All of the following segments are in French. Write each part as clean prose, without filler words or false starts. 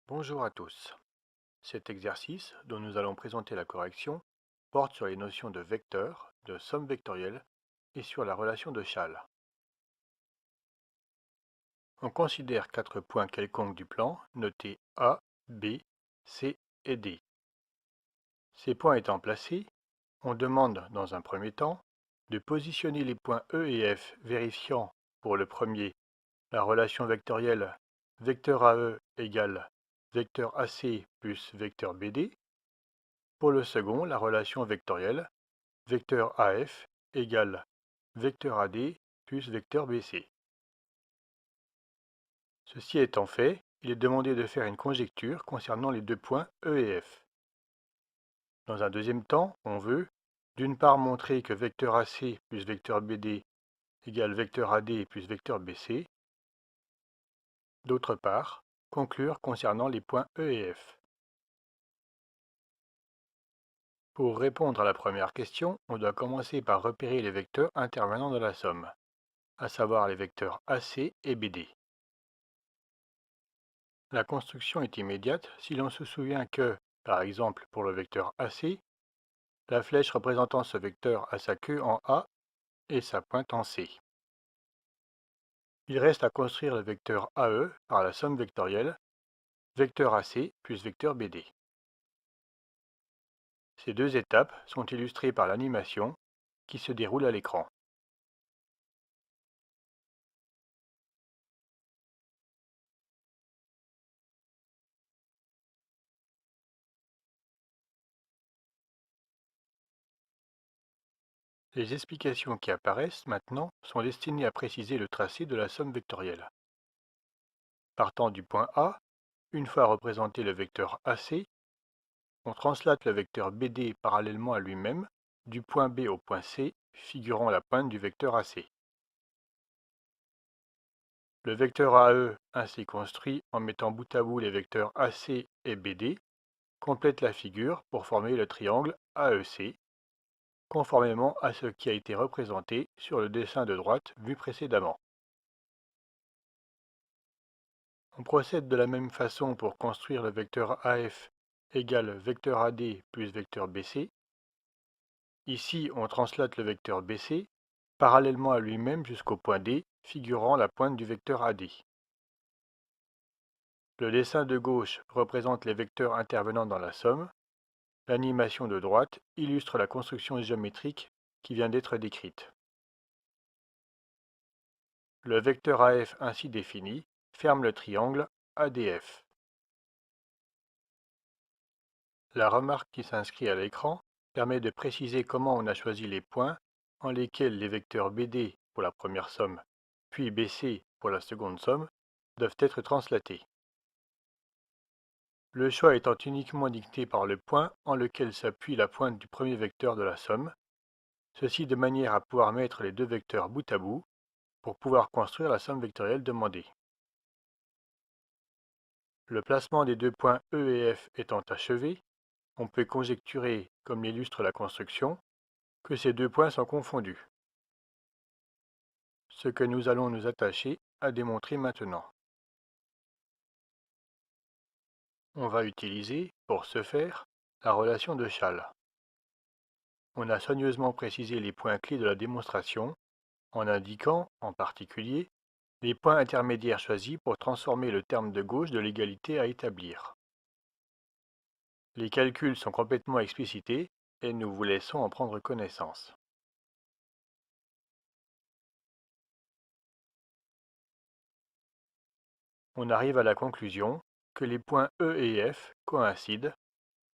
Bonjour à tous. Cet exercice, dont nous allons présenter la correction, porte sur les notions de vecteur, de somme vectorielle et sur la relation de Chasles. On considère 4 points quelconques du plan, notés A, B, C et D. Ces points étant placés, on demande, dans un premier temps, de positionner les points E et F vérifiant, pour le premier, la relation vectorielle vecteur AE égale vecteur AC plus vecteur BD. Pour le second, la relation vectorielle vecteur AF égale vecteur AD plus vecteur BC. Ceci étant fait, il est demandé de faire une conjecture concernant les deux points E et F. Dans un deuxième temps, on veut d'une part montrer que vecteur AC plus vecteur BD égale vecteur AD plus vecteur BC, d'autre part, conclure concernant les points E et F. Pour répondre à la première question, on doit commencer par repérer les vecteurs intervenant dans la somme, à savoir les vecteurs AC et BD. La construction est immédiate si l'on se souvient que, par exemple pour le vecteur AC, la flèche représentant ce vecteur a sa queue en A et sa pointe en C. Il reste à construire le vecteur AE par la somme vectorielle vecteur AC plus vecteur BD. Ces deux étapes sont illustrées par l'animation qui se déroule à l'écran. Les explications qui apparaissent maintenant sont destinées à préciser le tracé de la somme vectorielle. Partant du point A, une fois représenté le vecteur AC, on translate le vecteur BD parallèlement à lui-même du point B au point C, figurant la pointe du vecteur AC. Le vecteur AE, ainsi construit en mettant bout à bout les vecteurs AC et BD, complète la figure pour former le triangle AEC, conformément à ce qui a été représenté sur le dessin de droite vu précédemment. On procède de la même façon pour construire le vecteur AF égale vecteur AD plus vecteur BC. Ici, on translate le vecteur BC parallèlement à lui-même jusqu'au point D, figurant la pointe du vecteur AD. Le dessin de gauche représente les vecteurs intervenant dans la somme. L'animation de droite illustre la construction géométrique qui vient d'être décrite. Le vecteur AF ainsi défini ferme le triangle ADF. La remarque qui s'inscrit à l'écran permet de préciser comment on a choisi les points en lesquels les vecteurs BD pour la première somme, puis BC pour la seconde somme, doivent être translatés. Le choix étant uniquement dicté par le point en lequel s'appuie la pointe du premier vecteur de la somme, ceci de manière à pouvoir mettre les deux vecteurs bout à bout pour pouvoir construire la somme vectorielle demandée. Le placement des deux points E et F étant achevé, on peut conjecturer, comme l'illustre la construction, que ces deux points sont confondus. Ce que nous allons nous attacher à démontrer maintenant. On va utiliser, pour ce faire, la relation de Chasles. On a soigneusement précisé les points clés de la démonstration en indiquant, en particulier, les points intermédiaires choisis pour transformer le terme de gauche de l'égalité à établir. Les calculs sont complètement explicités et nous vous laissons en prendre connaissance. On arrive à la conclusion que les points E et F coïncident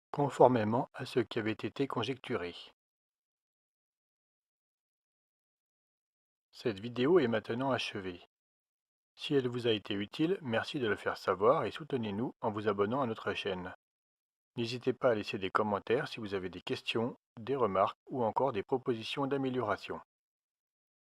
conformément à ce qui avait été conjecturé. Cette vidéo est maintenant achevée. Si elle vous a été utile, merci de le faire savoir et soutenez-nous en vous abonnant à notre chaîne. N'hésitez pas à laisser des commentaires si vous avez des questions, des remarques ou encore des propositions d'amélioration.